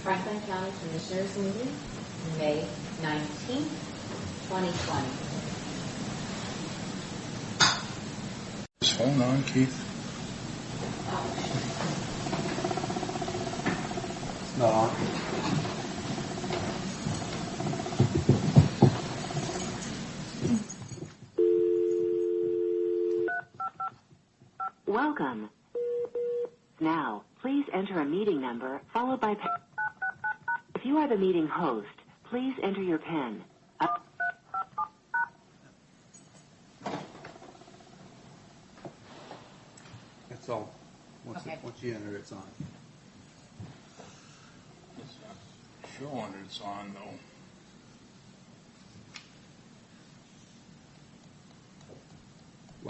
Franklin County Commissioners meeting, May 19th, 2020. Is phone on, Keith? It's not on. Welcome. Now, please enter a meeting number followed by... If you are the meeting host, please enter your PIN. That's all. Once you enter, it's on. It's not showing it's on, though.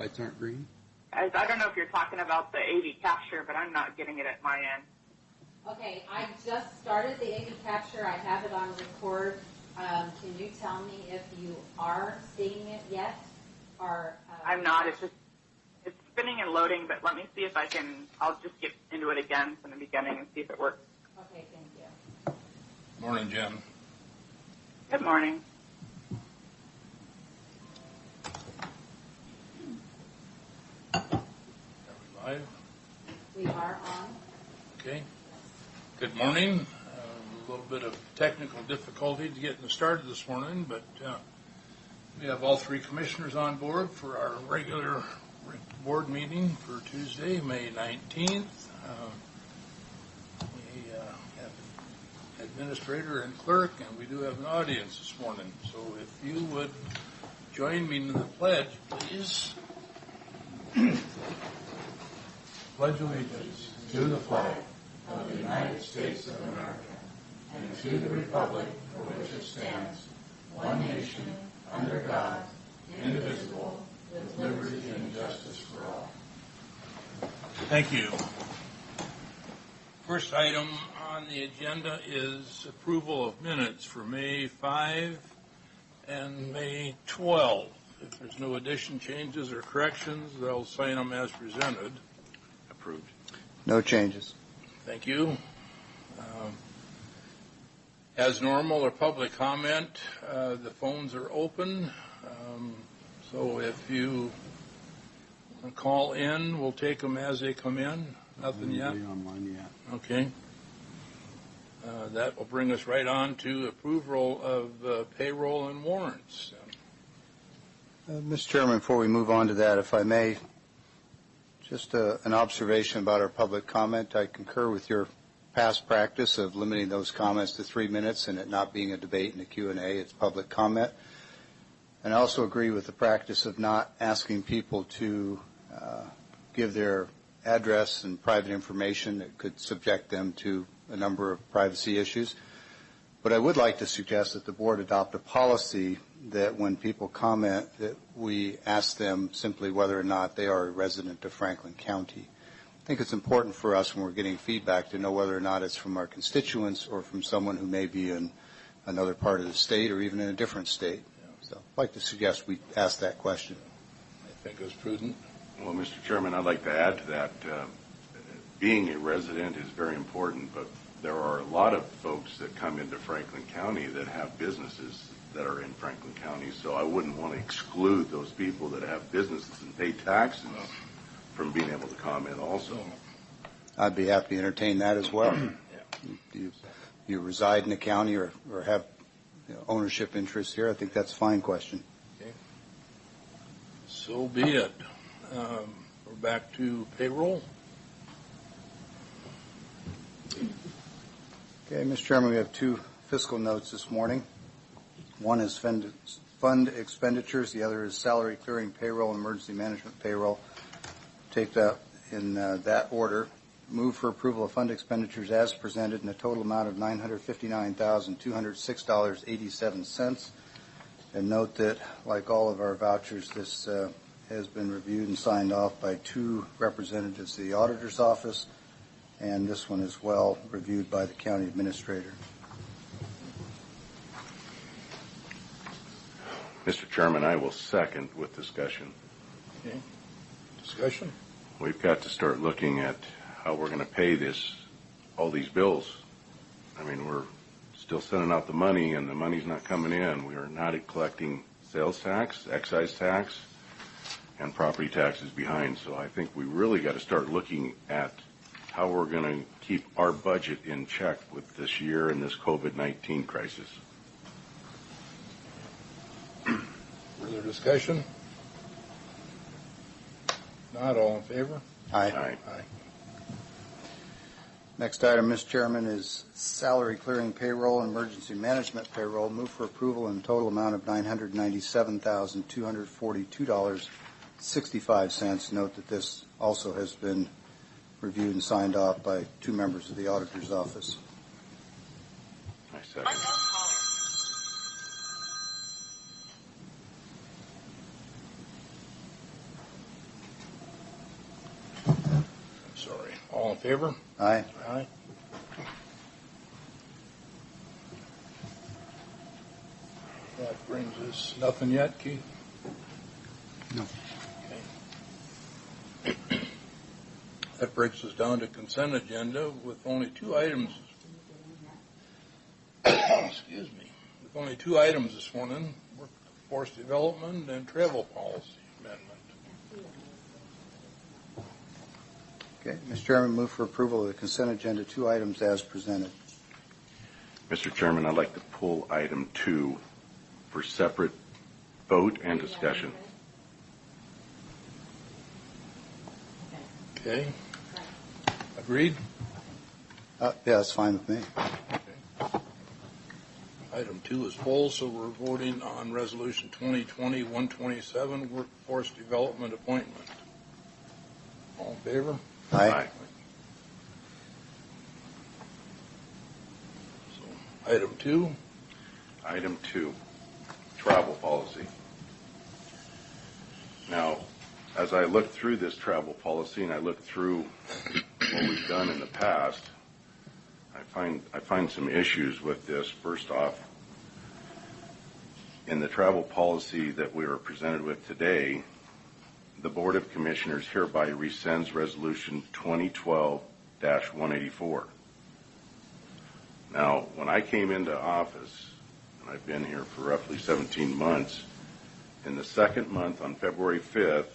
Lights aren't green? I don't know if you're talking about the AV capture, but I'm not getting it at my end. Okay, I just started the AV capture. I have it on record. Can you tell me if you are seeing it yet? Or I'm not. It's spinning and loading, but let me see if I'll just get into it again from the beginning and see if it works. Okay, thank you. Morning, Jen. Good morning. Are we live? We are on. Okay. Good morning. A little bit of technical difficulty to getting started this morning, but we have all three commissioners on board for our regular board meeting for Tuesday, May 19th. We have administrator and clerk, and we do have an audience this morning. So if you would join me in the pledge, please. Pledge allegiance to the flag of the United States of America and to the republic for which it stands, one nation, under God, indivisible, with liberty and justice for all. Thank you. First item on the agenda is approval of minutes for May 5 and May 12. If there's no addition, changes, or corrections, they'll sign them as presented. Approved. No changes. Thank you. As normal, or public comment, the phones are open. So if you call in, we'll take them as they come in. Nothing yet? Online yet. Okay. That will bring us right on to approval of payroll and warrants. Mr. Chairman, before we move on to that, if I may, just an observation about our public comment. I concur with your past practice of limiting those comments to 3 minutes and it not being a debate and a Q&A. It's public comment. And I also agree with the practice of not asking people to give their address and private information that could subject them to a number of privacy issues. But I would like to suggest that the board adopt a policy that when people comment that we ask them simply whether or not they are a resident of Franklin County. I think it's important for us when we're getting feedback to know whether or not it's from our constituents or from someone who may be in another part of the state or even in a different state. So I'd like to suggest we ask that question. I think it's prudent. Well, Mr. Chairman, I'd like to add to that. Being a resident is very important, but there are a lot of folks that come into Franklin County that have businesses that are in Franklin County, so I wouldn't want to exclude those people that have businesses and pay taxes from being able to comment also. I'd be happy to entertain that as well. Yeah. Do you reside in the county or have ownership interests here? I think that's a fine question. Okay. So be it. We're back to payroll. Okay, Mr. Chairman, we have two fiscal notes this morning. One is fund expenditures. The other is salary clearing payroll and emergency management payroll. Take that in that order. Move for approval of fund expenditures as presented in a total amount of $959,206.87. And note that, like all of our vouchers, this has been reviewed and signed off by two representatives of the auditor's office, and this one as well reviewed by the county administrator. Mr. Chairman, I will second with discussion. Okay. Discussion? We've got to start looking at how we're going to pay all these bills. I mean, we're still sending out the money, and the money's not coming in. We are not collecting sales tax, excise tax, and property taxes behind. So I think we really got to start looking at how we're going to keep our budget in check with this year and this COVID-19 crisis. Further discussion? Not all in favor? Aye. Aye. Aye. Next item, Mr. Chairman, is salary clearing payroll and emergency management payroll. Move for approval in a total amount of $997,242.65. Note that this also has been reviewed and signed off by 2 members of the auditor's office. I second. Sorry. All in favor? Aye. Aye. That brings us, nothing yet, Keith? No. Okay. That brings us down to consent agenda with only 2 items. Excuse me. With only 2 items this morning, workforce development and travel policy amendment. Okay, Mr. Chairman, move for approval of the consent agenda, 2 items as presented. Mr. Chairman, I'd like to pull item 2 for separate vote and discussion. Okay. Agreed? Yeah, that's fine with me. Okay. Item 2 is full, so we're voting on Resolution 2020-127, Workforce Development Appointment. All in favor? Aye. So, item 2. Item 2, travel policy. Now, as I look through this travel policy and I look through what we've done in the past, I find some issues with this. First off, in the travel policy that we were presented with today, the Board of Commissioners hereby rescinds Resolution 2012-184. Now, when I came into office, and I've been here for roughly 17 months, in the second month on February 5th,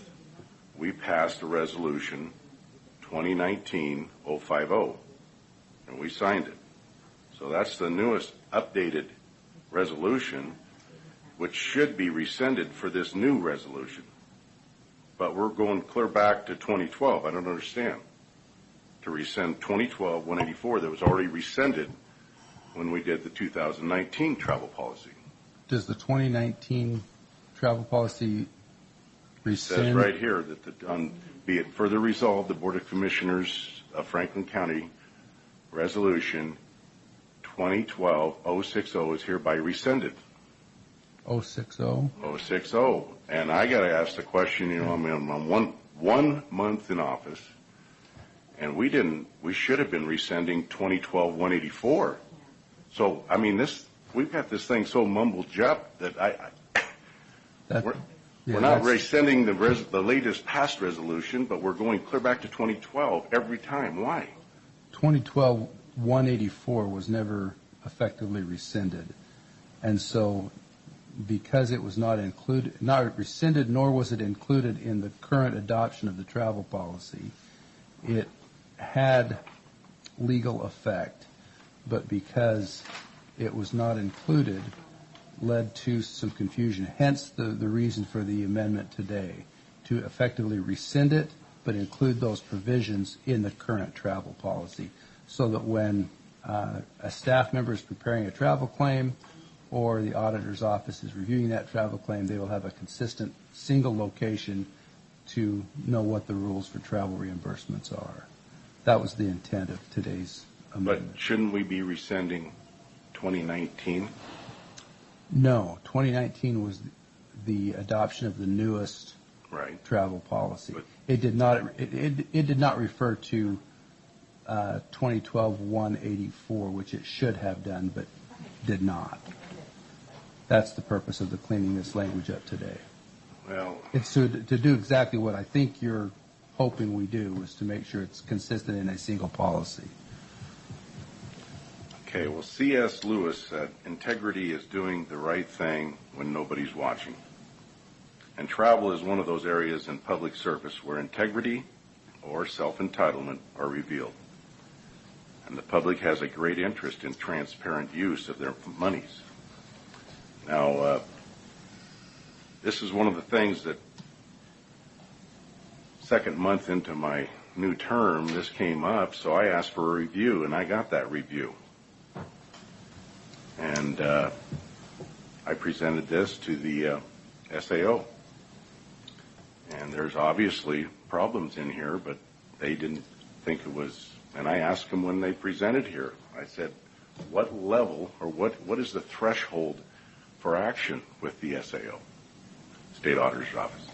we passed a resolution 2019-050, and we signed it. So that's the newest updated resolution, which should be rescinded for this new resolution. But we're going clear back to 2012. I don't understand. To rescind 2012-184 that was already rescinded when we did the 2019 travel policy. Does the 2019 travel policy rescind? It says right here that be it further resolved, the Board of Commissioners of Franklin County Resolution 2012-060 is hereby rescinded. 060? 060. And I got to ask the question, you know, I mean, I'm one month in office, and we should have been rescinding 2012-184. So, I mean, we've got this thing so mumbled up that we're not rescinding the latest past resolution, but we're going clear back to 2012 every time. Why? 2012-184 was never effectively rescinded. And so because it was not rescinded, nor was it included in the current adoption of the travel policy, it had legal effect. But because it was not included, led to some confusion. Hence the reason for the amendment today, to effectively rescind it, but include those provisions in the current travel policy, so that when a staff member is preparing a travel claim or the auditor's office is reviewing that travel claim, they will have a consistent single location to know what the rules for travel reimbursements are. That was the intent of today's amendment. But shouldn't we be rescinding 2019? No, 2019 was the adoption of the newest travel policy. But it did not refer to 2012-184, which it should have done, but did not. That's the purpose of the cleaning this language up today. Well, It's to do exactly what I think you're hoping we do, is to make sure it's consistent in a single policy. Okay, well, C.S. Lewis said, integrity is doing the right thing when nobody's watching. And travel is one of those areas in public service where integrity or self-entitlement are revealed. And the public has a great interest in transparent use of their monies. Now, this is one of the things that second month into my new term, this came up, so I asked for a review, and I got that review. And I presented this to the SAO. And there's obviously problems in here, but they didn't think it was, and I asked them when they presented here, I said, what level or what is the threshold for action with the SAO, State Auditor's Office?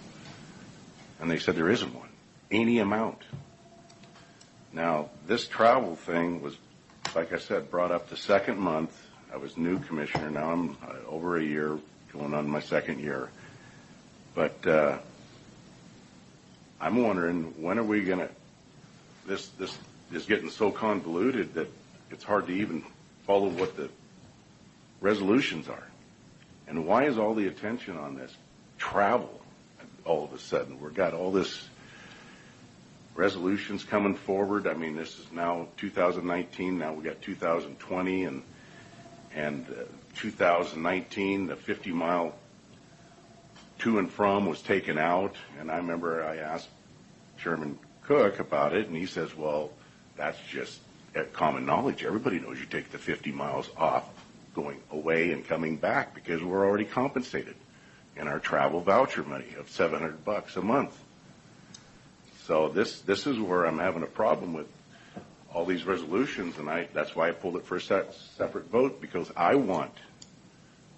And they said there isn't one, any amount. Now, this travel thing was, like I said, brought up the second month. I was new commissioner. Now I'm over a year, going on my second year. But I'm wondering, when are we going to, this is getting so convoluted that it's hard to even follow what the resolutions are. And why is all the attention on this travel all of a sudden? We've got all this resolutions coming forward. I mean, this is now 2019. Now we got 2020 and 2019, the 50-mile to and from was taken out. And I remember I asked Chairman Cook about it, and he says, well, that's just common knowledge. Everybody knows you take the 50 miles off going away and coming back because we're already compensated in our travel voucher money of $700 a month. So this is where I'm having a problem with all these resolutions, and that's why I pulled it for a separate vote, because I want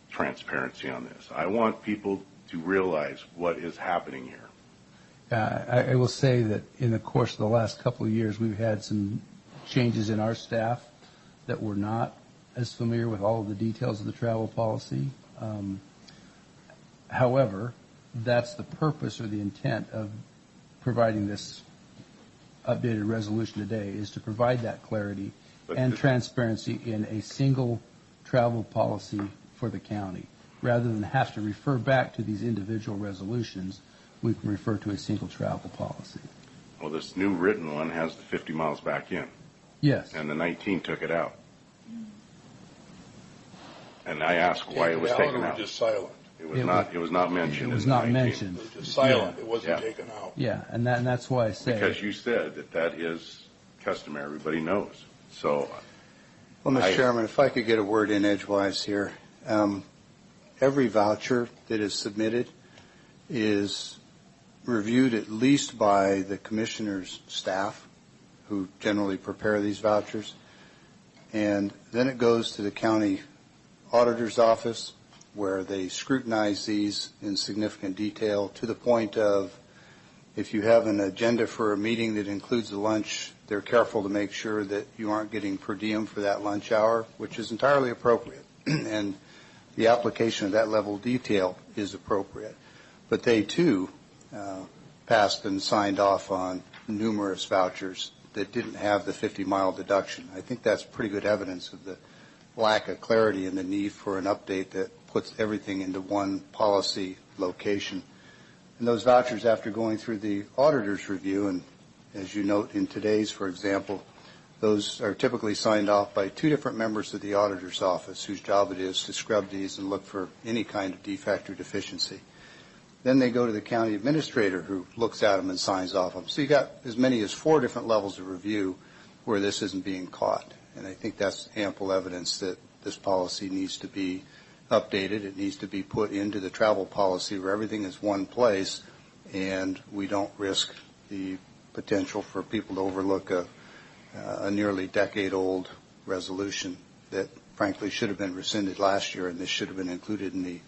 transparency on this. I want people to realize what is happening here. I will say that in the course of the last couple of years, we've had some changes in our staff that were not as familiar with all of the details of the travel policy. However, that's the purpose or the intent of providing this updated resolution today, is to provide that clarity and transparency in a single travel policy for the county. Rather than have to refer back to these individual resolutions, we can refer to a single travel policy. Well, this new written one has the 50 miles back in. Yes. And the 19 took it out. And I asked why it was taken out. Just silent. It was not mentioned. It was not mentioned. It was just silent. Yeah. It wasn't taken out. Yeah, and that's why I say. Because you said that is customary. Everybody knows. So. Well, Mr. Chairman, if I could get a word in edgewise here. Every voucher that is submitted is reviewed at least by the commissioner's staff, who generally prepare these vouchers, and then it goes to the county auditor's office, where they scrutinize these in significant detail, to the point of, if you have an agenda for a meeting that includes a lunch, they're careful to make sure that you aren't getting per diem for that lunch hour, which is entirely appropriate. And the application of that level of detail is appropriate. But they, too, passed and signed off on numerous vouchers that didn't have the 50-mile deduction. I think that's pretty good evidence of the lack of clarity and the need for an update that puts everything into one policy location. And those vouchers, after going through the auditor's review, and as you note in today's, for example, those are typically signed off by two different members of the auditor's office, whose job it is to scrub these and look for any kind of defect or deficiency. Then they go to the county administrator, who looks at them and signs off on them. So you got as many as 4 different levels of review where this isn't being caught. And I think that's ample evidence that this policy needs to be updated. It needs to be put into the travel policy where everything is one place, and we don't risk the potential for people to overlook a nearly decade-old resolution that, frankly, should have been rescinded last year, and this should have been included in the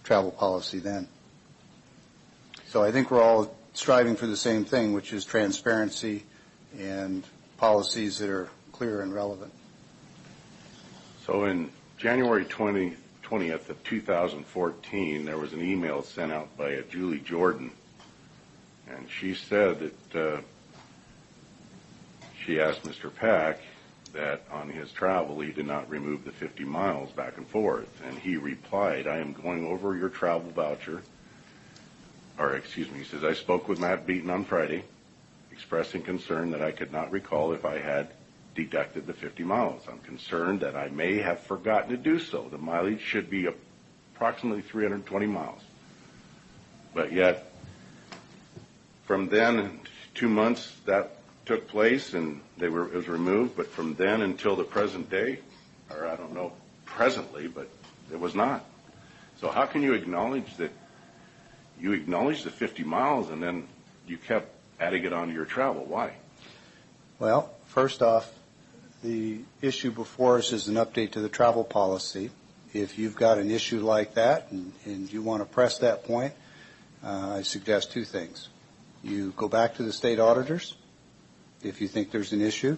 travel policy then. So I think we're all striving for the same thing, which is transparency and policies that are clear and relevant. So in January 20th of 2014, there was an email sent out by a Julie Jordan, and she said that she asked Mr. Pack that on his travel he did not remove the 50 miles back and forth. And he replied, I am going over your travel voucher. Or, excuse me, he says, I spoke with Matt Beaton on Friday, expressing concern that I could not recall if I had deducted the 50 miles. I'm concerned that I may have forgotten to do so. The mileage should be approximately 320 miles. But yet, from then, 2 months, that took place and it was removed. But from then until the present day, or I don't know presently, but it was not. So how can you acknowledge that you acknowledged the 50 miles and then you kept adding it onto your travel? Why? Well, first off, the issue before us is an update to the travel policy. If you've got an issue like that and you want to press that point, I suggest two things. You go back to the state auditors if you think there's an issue.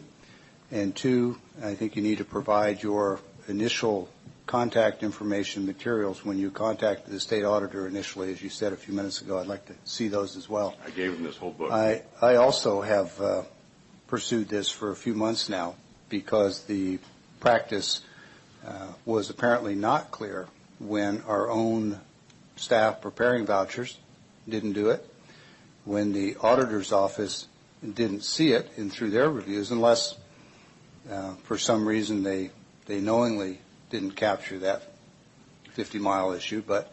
And two, I think you need to provide your initial contact information materials when you contacted the state auditor initially, as you said a few minutes ago. I'd like to see those as well. I gave him this whole book. I also have pursued this for a few months now because the practice was apparently not clear when our own staff preparing vouchers didn't do it, when the auditor's office didn't see it in through their reviews, unless for some reason they knowingly didn't capture that 50-mile issue. But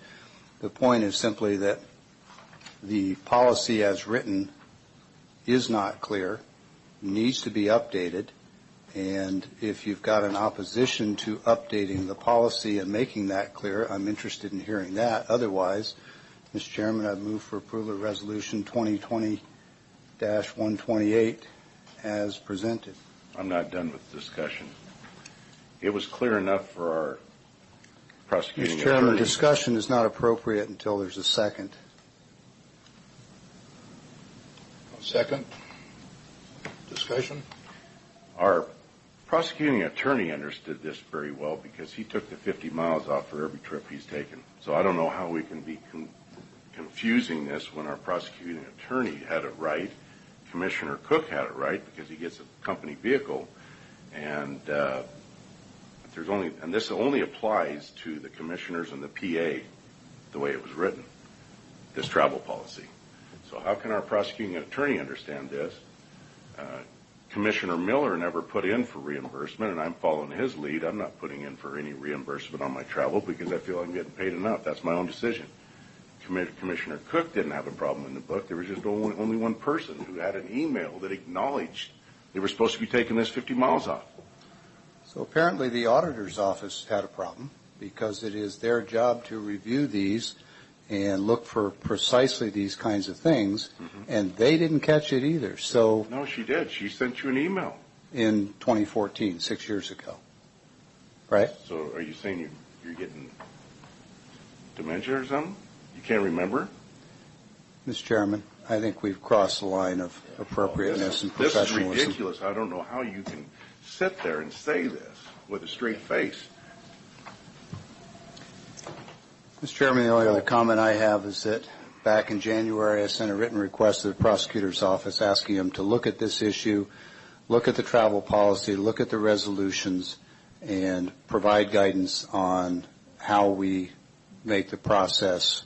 the point is simply that the policy as written is not clear, needs to be updated, and if you've got an opposition to updating the policy and making that clear, I'm interested in hearing that. Otherwise, Mr. Chairman, I'd move for approval of Resolution 2020-128 as presented. I'm not done with the discussion. It was clear enough for our prosecuting Mr. Chairman, attorney. discussion is not appropriate until there's a second. Second. Discussion. Our prosecuting attorney understood this very well because he took the 50 miles off for every trip he's taken. So I don't know how we can be confusing this when our prosecuting attorney had it right. Commissioner Cook had it right because he gets a company vehicle, and this only applies to the commissioners and the PA the way it was written, this travel policy. So how can our prosecuting attorney understand this? Commissioner Miller never put in for reimbursement, and I'm following his lead. I'm not putting in for any reimbursement on my travel because I feel I'm getting paid enough. That's my own decision. Commissioner Cook didn't have a problem in the book. There was just only one person who had an email that acknowledged they were supposed to be taking this 50 miles off. So apparently the auditor's office had a problem because it is their job to review these and look for precisely these kinds of things, and they didn't catch it either. So No, she did. She sent you an email. in 2014, 6 years ago, right? So are you saying you're getting dementia or something? You can't remember? Mr. Chairman, I think we've crossed the line of appropriateness and This is professionalism. ridiculous. I don't know how you can sit there and say this with a straight face. Mr. Chairman, the only other comment I have is that back in January I sent a written request to the prosecutor's office asking him to look at this issue, look at the travel policy, look at the resolutions, and provide guidance on how we make the process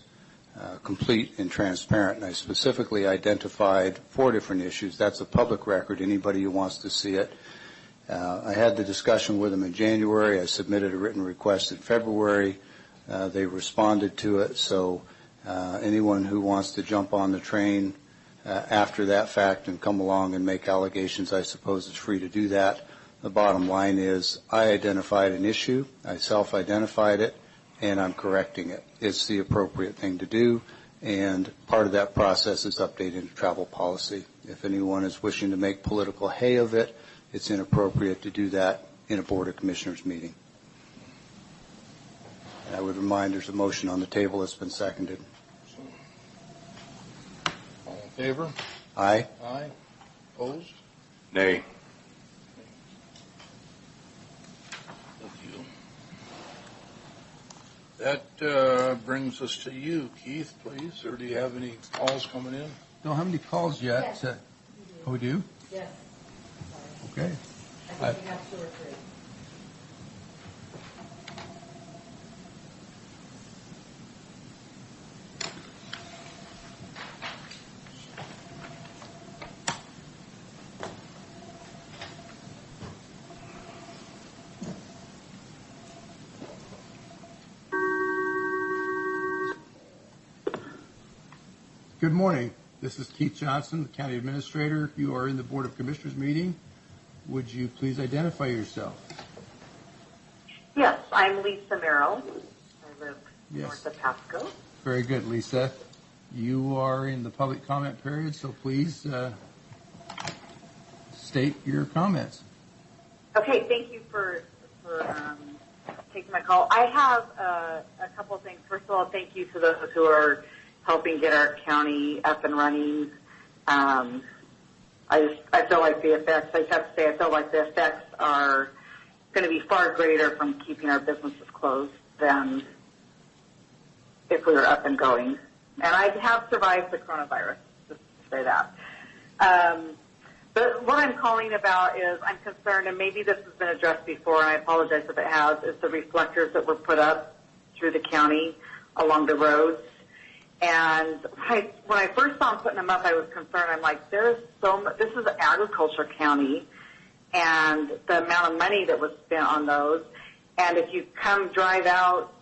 complete and transparent. And I specifically identified 4 different issues. That's a public record, anybody who wants to see it. I had the discussion with him in January. I submitted a written request in February. They responded to it. So anyone who wants to jump on the train after that fact and come along and make allegations, I suppose, is free to do that. The bottom line is I identified an issue. I self-identified it, and I'm correcting it. It's the appropriate thing to do, and part of that process is updating the travel policy. If anyone is wishing to make political hay of it, it's inappropriate to do that in a Board of Commissioners meeting. And I would remind there's a motion on the table that's been seconded. All in favor? Aye. Aye. Opposed? Nay. Thank you. That brings us to you, Keith, please. Or do you have any calls coming in? Don't have any calls yet. Yes. Oh, we do? Yes. Okay. I think we have 2 or 3. Good morning. This is Keith Johnson, the County Administrator. You are in the Board of Commissioners meeting. Would you please identify yourself? Yes, I'm Lisa Merrill. I live north of Pasco. Very good, Lisa. You are in the public comment period, so please state your comments. Okay, thank you for taking my call. I have a couple of things. First of all, thank you to those who are helping get our county up and running. I feel like the effects, I have to say, I feel like the effects are going to be far greater from keeping our businesses closed than if we were up and going. And I have survived the coronavirus, just to say that. But what I'm calling about is I'm concerned, and maybe this has been addressed before, and I apologize if it has, is the reflectors that were put up through the county along the roads. And when I first saw them putting them up, I was concerned. I'm like, there's so much. This is an agriculture county, and the amount of money that was spent on those. And if you come drive out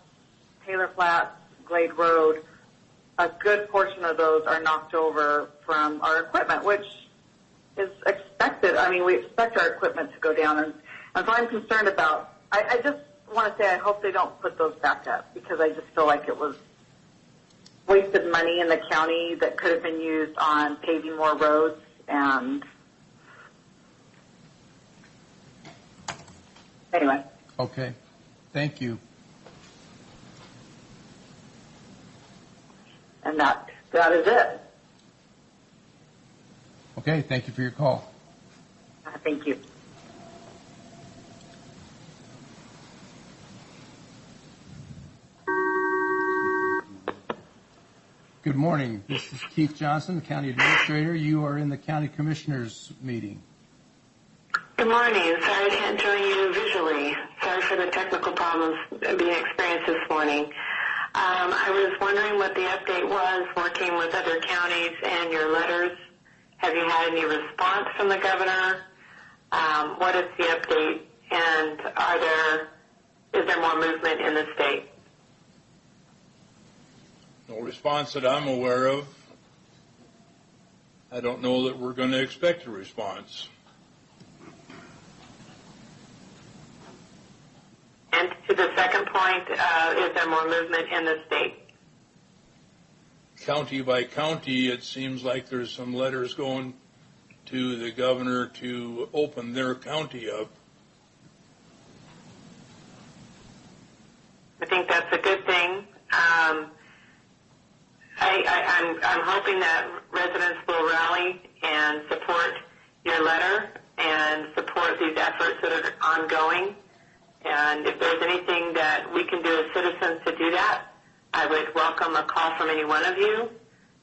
Taylor Flats, Glade Road, a good portion of those are knocked over from our equipment, which is expected. I mean, we expect our equipment to go down. And so I'm concerned about, I just want to say I hope they don't put those back up, because I just feel like it was wasted money in the county that could have been used on paving more roads. And anyway. Okay. Thank you. And that is it. Okay. Thank you for your call. Thank you. Good morning. This is Keith Johnson, the County Administrator. You are in the County Commissioners meeting. Good morning. Sorry I can't join you visually. Sorry for the technical problems being experienced this morning. I was wondering what the update was working with other counties and your letters. Have you had any response from the governor? What is the update? And is there more movement in the state? No response that I'm aware of. I don't know that we're going to expect a response. And to the second point, is there more movement in the state? County by county, it seems like there's some letters going to the governor to open their county up. I think that's a good thing. I'm hoping that residents will rally and support your letter and support these efforts that are ongoing. And if there's anything that we can do as citizens to do that, I would welcome a call from any one of you.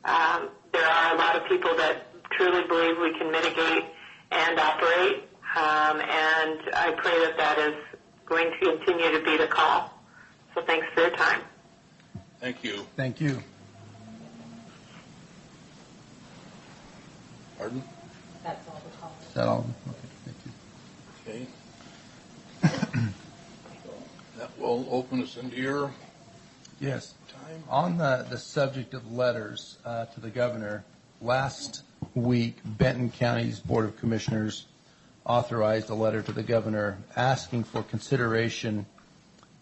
There are a lot of people that truly believe we can mitigate and operate, and I pray that that is going to continue to be the call. So thanks for your time. Thank you. Thank you. Pardon? That's all the calls. Is that all? Okay. Thank you. Okay. That will open us into your Yes. time. On the subject of letters to the governor, last week, Benton County's Board of Commissioners authorized a letter to the governor asking for consideration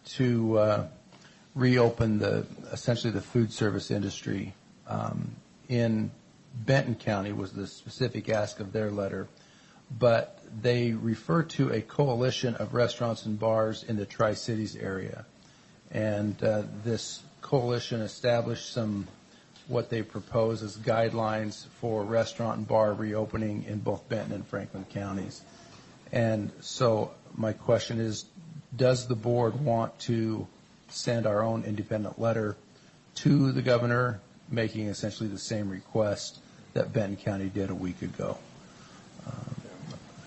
to reopen essentially the food service industry in Benton County was the specific ask of their letter, but they refer to a coalition of restaurants and bars in the Tri-Cities area. And this coalition established what they propose as guidelines for restaurant and bar reopening in both Benton and Franklin counties. And so my question is, does the board want to send our own independent letter to the governor making essentially the same request that Benton County did a week ago?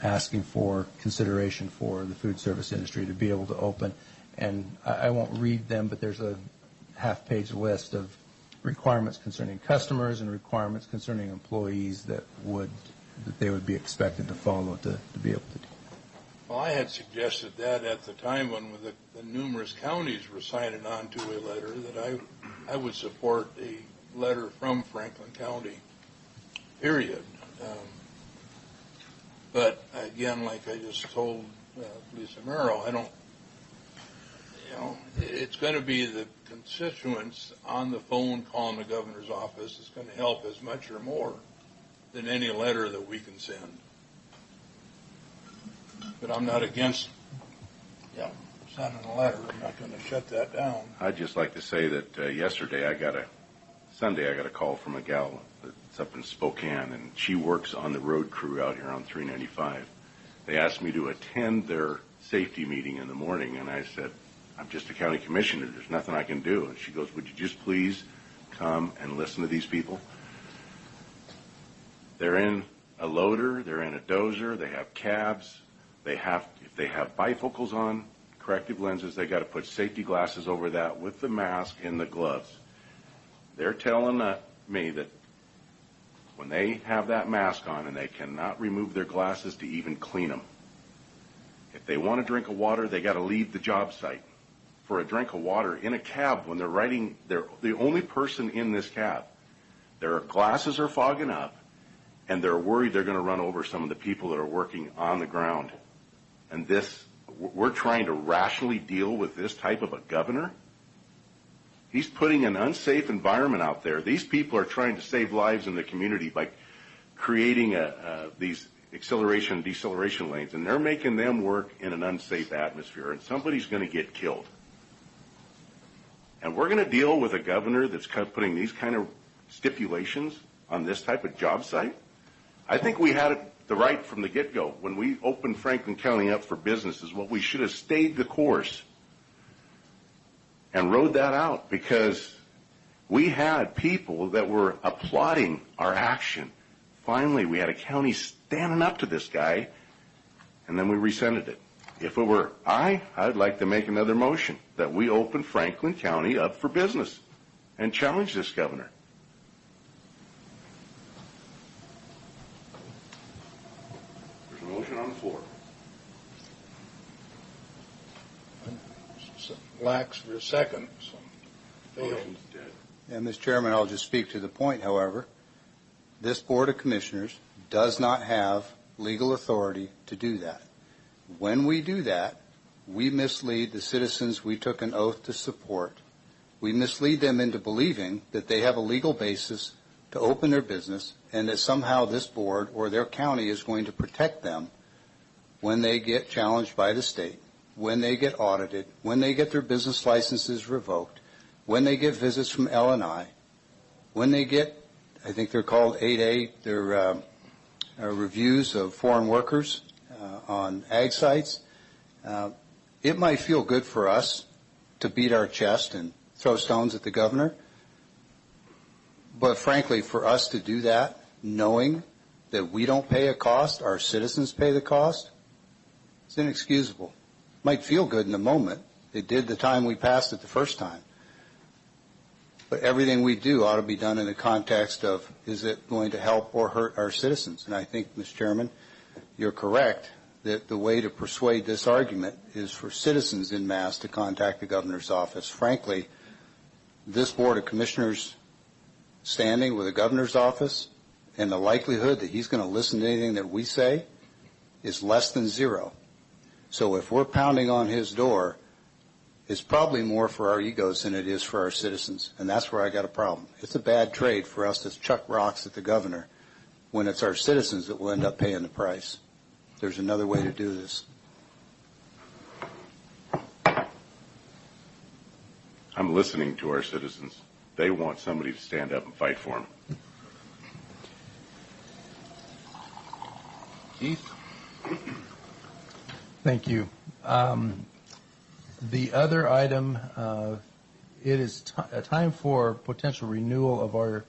asking for consideration for the food service industry to be able to open. And I won't read them, but there's a half-page list of requirements concerning customers and requirements concerning employees that they would be expected to follow to be able to do. Well, I had suggested that at the time when the numerous counties were signing on to a letter that I would support a letter from Franklin County, period. But again, like I just told Lisa Merrill, it's going to be the constituents on the phone calling the governor's office is going to help as much or more than any letter that we can send. But I'm not against sending a letter. I'm not going to shut that down. I'd just like to say that Sunday I got a call from a gal that's up in Spokane, and she works on the road crew out here on 395. They asked me to attend their safety meeting in the morning, and I said, I'm just a county commissioner. There's nothing I can do. And she goes, would you just please come and listen to these people? They're in a loader. They're in a dozer. They have cabs. If they have bifocals on, corrective lenses, they got to put safety glasses over that with the mask and the gloves. They're telling me that when they have that mask on and they cannot remove their glasses to even clean them. If they want a drink of water, they got to leave the job site for a drink of water in a cab when they're riding. They're the only person in this cab. Their glasses are fogging up, and they're worried they're going to run over some of the people that are working on the ground. And we're trying to rationally deal with this type of a governor. He's putting an unsafe environment out there. These people are trying to save lives in the community by creating these acceleration and deceleration lanes, and they're making them work in an unsafe atmosphere, and somebody's going to get killed. And we're going to deal with a governor that's putting these kind of stipulations on this type of job site? I think we had the right from the get-go. When we opened Franklin County up for businesses, what we should have stayed the course and rode that out, because we had people that were applauding our action. Finally, we had a county standing up to this guy, and then we rescinded it. If it were I'd like to make another motion that we open Franklin County up for business and challenge this governor. There's a motion on the floor. Lacks for a second. So Motion's dead. Yeah, Mr. Chairman, I'll just speak to the point, however. This Board of Commissioners does not have legal authority to do that. When we do that, we mislead the citizens we took an oath to support. We mislead them into believing that they have a legal basis to open their business and that somehow this board or their county is going to protect them when they get challenged by the state, when they get audited, when they get their business licenses revoked, when they get visits from L&I, when they get, I think they're called 8A, their reviews of foreign workers on ag sites. It might feel good for us to beat our chest and throw stones at the governor, but frankly, for us to do that, knowing that we don't pay a cost, our citizens pay the cost, it's inexcusable. Might feel good in the moment. It did the time we passed it the first time. But everything we do ought to be done in the context of, is it going to help or hurt our citizens? And I think, Mr. Chairman, you're correct that the way to persuade this argument is for citizens en masse to contact the governor's office. Frankly, this Board of Commissioners standing with the governor's office and the likelihood that he's going to listen to anything that we say is less than zero. So if we're pounding on his door, it's probably more for our egos than it is for our citizens, and that's where I got a problem. It's a bad trade for us to chuck rocks at the governor when it's our citizens that will end up paying the price. There's another way to do this. I'm listening to our citizens. They want somebody to stand up and fight for them. Keith? Thank you. The other item, it is a time for potential renewal of our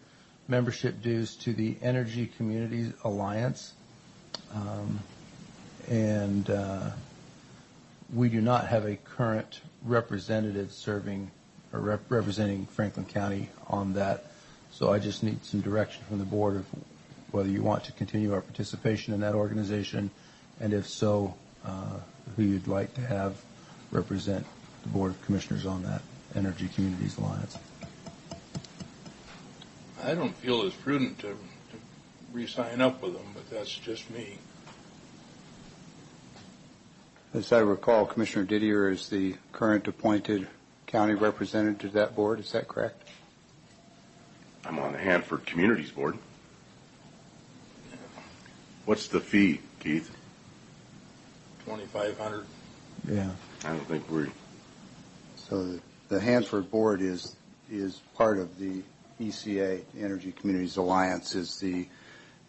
membership dues to the Energy Communities Alliance. and we do not have a current representative serving or representing Franklin County on that. So I just need some direction from the board of whether you want to continue our participation in that organization, and if so, who you'd like to have represent the Board of Commissioners on that Energy Communities Alliance. I don't feel it's prudent to re-sign up with them, but that's just me. As I recall, Commissioner Didier is the current appointed county representative to that board. Is that correct? I'm on the Hanford Communities Board. What's the fee, Keith? $2,500. Yeah. I don't think we're... So the Hanford board is part of the ECA, the Energy Communities Alliance, is the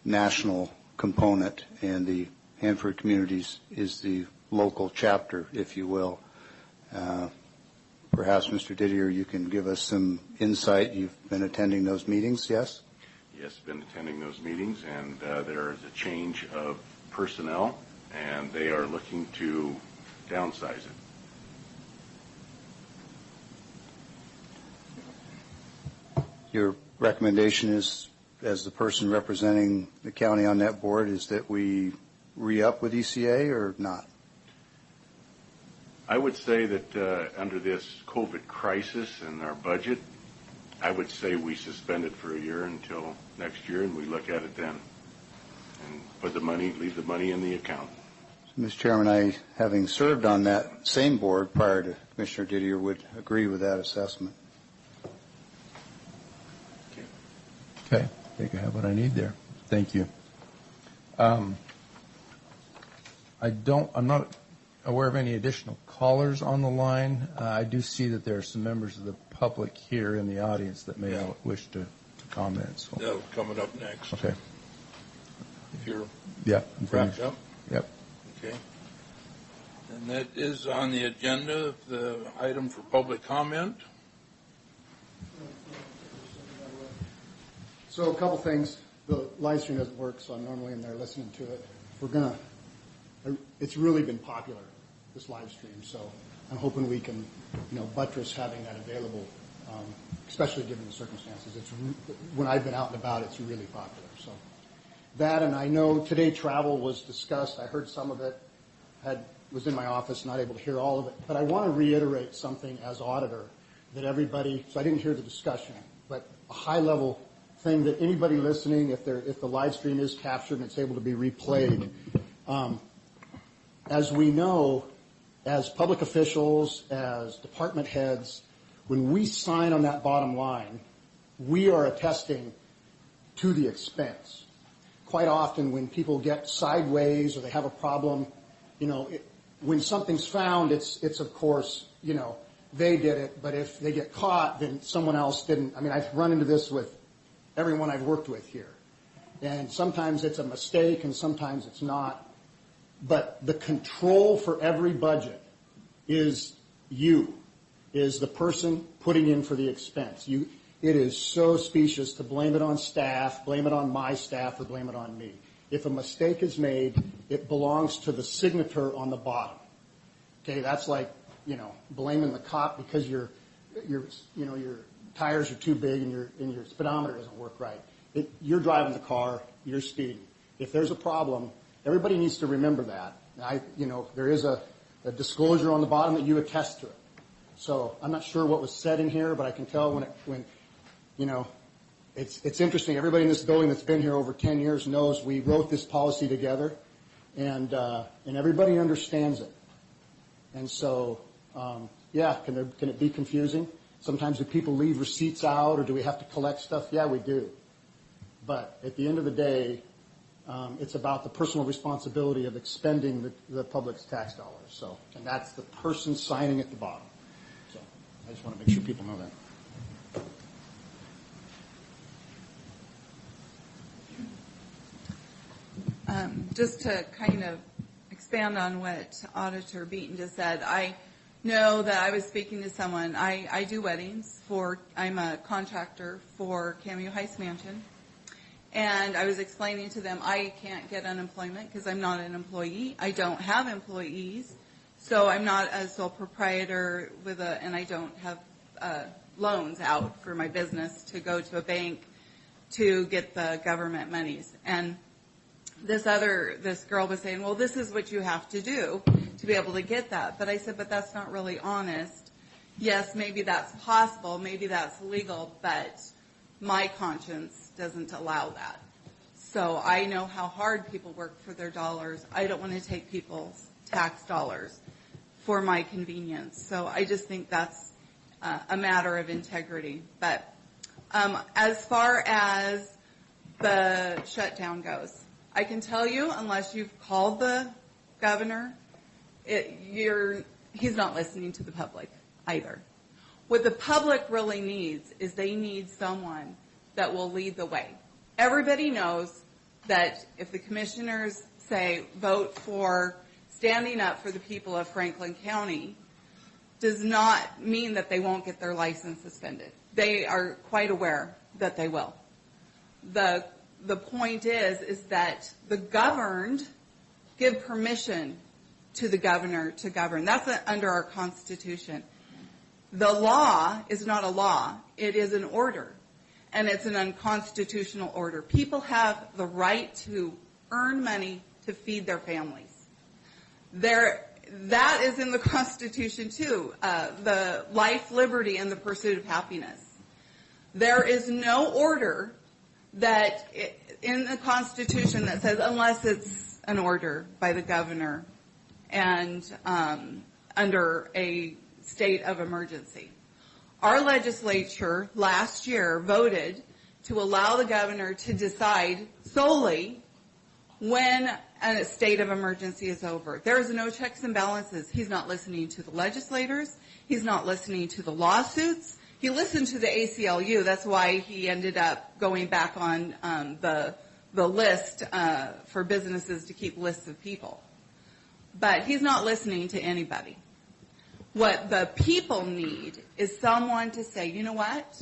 national component, and the Hanford Communities is the local chapter, if you will. Perhaps, Mr. Didier, you can give us some insight. You've been attending those meetings, yes? Yes, been attending those meetings, and there is a change of personnel, and they are looking to downsize it. Your recommendation is, as the person representing the county on that board, is that we re-up with ECA or not? I would say that under this COVID crisis and our budget, I would say we suspend it for a year until next year, and we look at it then and put the money, leave the money in the account. So, Mr. Chairman, I, having served on that same board prior to Commissioner Didier, would agree with that assessment. Okay, I think I have what I need there. Thank you. I'm not aware of any additional callers on the line. I do see that there are some members of the public here in the audience that may wish to comment. So. That's coming up next. Okay. If you're wrapped up. Yep. Okay. And that is on the agenda, the item for public comment. So a couple things. The live stream doesn't work, so I'm normally in there listening to it. It's really been popular, this live stream, so I'm hoping we can, buttress having that available, especially given the circumstances. When I've been out and about, it's really popular. So that, and I know today travel was discussed. I heard some of it, was in my office, not able to hear all of it. But I want to reiterate something as auditor that everybody, so I didn't hear the discussion, but a high-level thing that anybody listening, if the live stream is captured and it's able to be replayed, as we know, as public officials, as department heads, when we sign on that bottom line, we are attesting to the expense. Quite often when people get sideways or they have a problem, when something's found, it's of course, they did it, but if they get caught, then someone else didn't. I mean, I've run into this with everyone I've worked with here. And sometimes it's a mistake and sometimes it's not. But the control for every budget is the person putting in for the expense. It is so specious to blame it on staff, blame it on my staff, or blame it on me. If a mistake is made, it belongs to the signature on the bottom. Okay, that's like, blaming the cop because your tires are too big and your speedometer doesn't work right. You're driving the car, you're speeding. If there's a problem, everybody needs to remember that. There is a disclosure on the bottom that you attest to it. So I'm not sure what was said in here, but I can tell when it's interesting. Everybody in this building that's been here over 10 years knows we wrote this policy together, and everybody understands it. And so, can it be confusing? Sometimes do people leave receipts out, or do we have to collect stuff? Yeah, we do. But at the end of the day, it's about the personal responsibility of expending the public's tax dollars. So, and that's the person signing at the bottom. So I just want to make sure people know that. Just to kind of expand on what Auditor Beaton just said, I know that I was speaking to someone. I do weddings I'm a contractor for Cameo Heights Mansion. And I was explaining to them, I can't get unemployment because I'm not an employee. I don't have employees. So I'm not a sole proprietor and I don't have loans out for my business to go to a bank to get the government monies. And this girl was saying, well, this is what you have to do to be able to get that. But I said, but that's not really honest. Yes, maybe that's possible, maybe that's legal, but my conscience doesn't allow that. So I know how hard people work for their dollars. I don't want to take people's tax dollars for my convenience. So I just think that's a matter of integrity. But as far as the shutdown goes, I can tell you, unless you've called the governor, he's not listening to the public either. What the public really needs is they need someone that will lead the way. Everybody knows that if the commissioners say vote for standing up for the people of Franklin County, does not mean that they won't get their license suspended. They are quite aware that they will. The point is that the governed give permission to the governor to govern. That's under our Constitution. The law is not a law. It is an order, and it's an unconstitutional order. People have the right to earn money to feed their families. That is in the Constitution, too, the life, liberty, and the pursuit of happiness. There is no order that in the Constitution that says unless it's an order by the governor and under a state of emergency. Our legislature last year voted to allow the governor to decide solely when a state of emergency is over. There is no checks and balances. He's not listening to the legislators. He's not listening to the lawsuits. He listened to the ACLU. That's why he ended up going back on the list for businesses to keep lists of people. But he's not listening to anybody. What the people need is someone to say, you know what?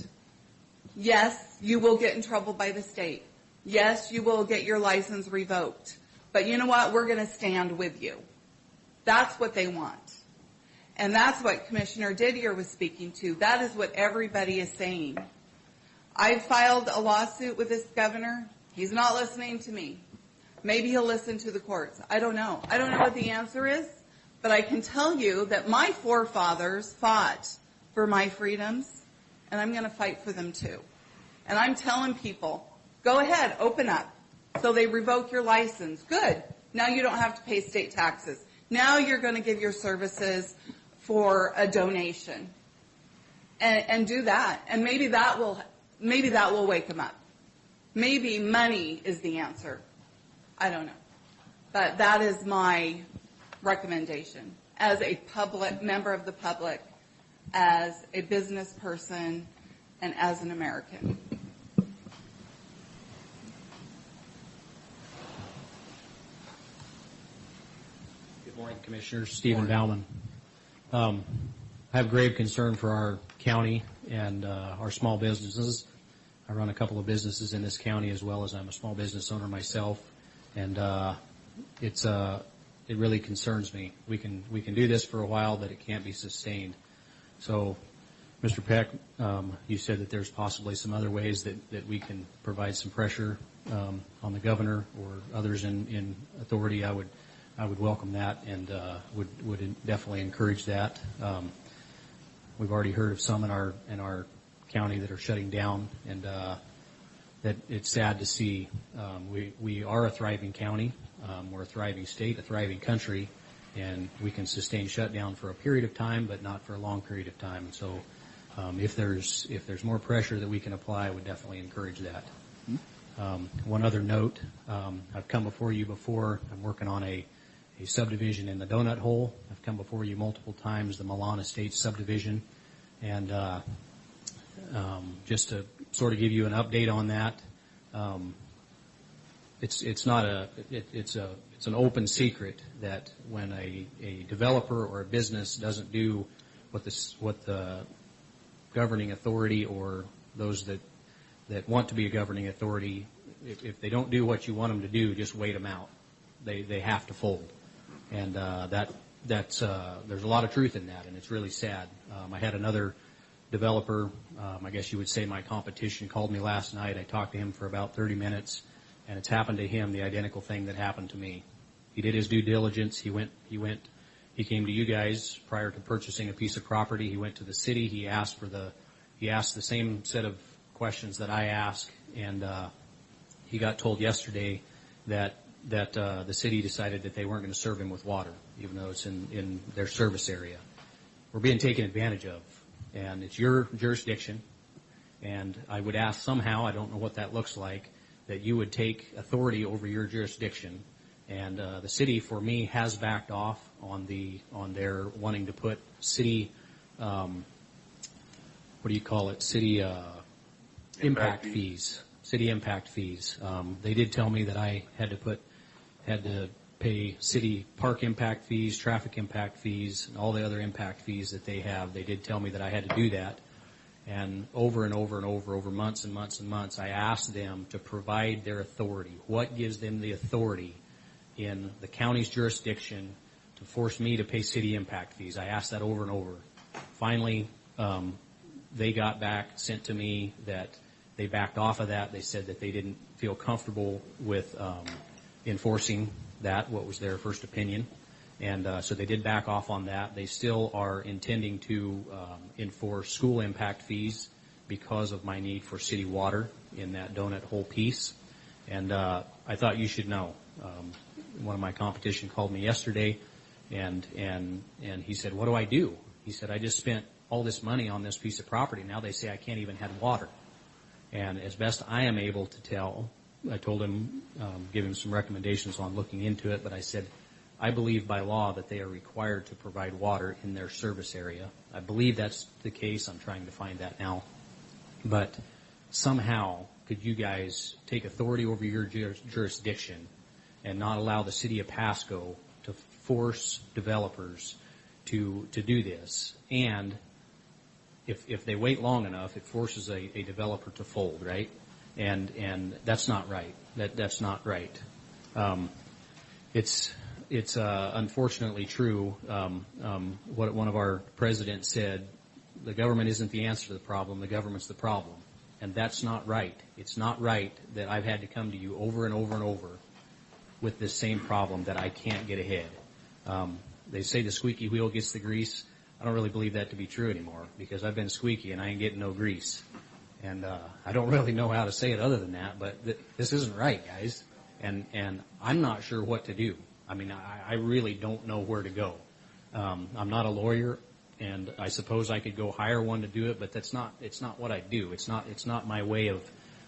Yes, you will get in trouble by the state. Yes, you will get your license revoked. But you know what? We're going to stand with you. That's what they want. And that's what Commissioner Didier was speaking to. That is what everybody is saying. I filed a lawsuit with this governor. He's not listening to me. Maybe he'll listen to the courts. I don't know. I don't know what the answer is, but I can tell you that my forefathers fought for my freedoms, and I'm going to fight for them too. And I'm telling people, go ahead, open up. So they revoke your license. Good. Now you don't have to pay state taxes. Now you're going to give your services for a donation. And do that. And maybe that will wake them up. Maybe money is the answer. I don't know. But that is my recommendation as a member of the public, as a business person, and as an American. Good morning, Commissioners. Stephen Bauman. I have grave concern for our county and our small businesses. I run a couple of businesses in this county as well as I'm a small business owner myself, and it really concerns me. We can do this for a while, but it can't be sustained. So, Mr. Peck, you said that there's possibly some other ways that we can provide some pressure on the governor or others in authority. I would welcome that and would definitely encourage that. We've already heard of some in our county that are shutting down, and that it's sad to see. We are a thriving county. We're a thriving state, a thriving country, and we can sustain shutdown for a period of time, but not for a long period of time. And so, if there's more pressure that we can apply, I would definitely encourage that. One other note: I've come before you before. I'm working on a subdivision in the Donut Hole. I've come before you multiple times, the Milan Estates subdivision, and just to sort of give you an update on that. It's an open secret that when a developer or a business doesn't do what the governing authority or those that want to be a governing authority if they don't do what you want them to do, just wait them out. They have to fold. And there's a lot of truth in that, and it's really sad. I had another developer, I guess you would say my competition, called me last night. I talked to him for about 30 minutes, and it's happened to him, the identical thing that happened to me. He did his due diligence. He came to you guys prior to purchasing a piece of property. He went to the city. He asked the same set of questions that I asked, and he got told yesterday that the city decided that they weren't going to serve him with water, even though it's in their service area. We're being taken advantage of, and it's your jurisdiction, and I would ask somehow, I don't know what that looks like, that you would take authority over your jurisdiction. And the city, for me, has backed off on their wanting to put city, what do you call it, city impact fees. City impact fees. They did tell me that I had to pay city park impact fees, traffic impact fees, and all the other impact fees that they have. They did tell me that I had to do that. And over months and months and months, I asked them to provide their authority. What gives them the authority in the county's jurisdiction to force me to pay city impact fees? I asked that over and over. Finally, they got back, sent to me that they backed off of that. They said that they didn't feel comfortable with enforcing that, what was their first opinion. And so they did back off on that. They still are intending to enforce school impact fees because of my need for city water in that donut hole piece. And I thought you should know. One of my competition called me yesterday, and he said, "What do I do?" He said, "I just spent all this money on this piece of property. Now they say I can't even have water." And as best I am able to tell, I told him, give him some recommendations on looking into it, but I said, I believe by law that they are required to provide water in their service area. I believe that's the case. I'm trying to find that now. But somehow, could you guys take authority over your jurisdiction and not allow the city of Pasco to force developers to do this? And if they wait long enough, it forces a developer to fold, right? And that's not right. That's not right. It's unfortunately true. What one of our presidents said: the government isn't the answer to the problem. The government's the problem. And that's not right. It's not right that I've had to come to you over and over and over with this same problem that I can't get ahead. They say the squeaky wheel gets the grease. I don't really believe that to be true anymore, because I've been squeaky and I ain't getting no grease. And I don't really know how to say it other than that, but this isn't right, guys. And I'm not sure what to do. I mean, I really don't know where to go. I'm not a lawyer, and I suppose I could go hire one to do it, but it's not what I do. It's not my way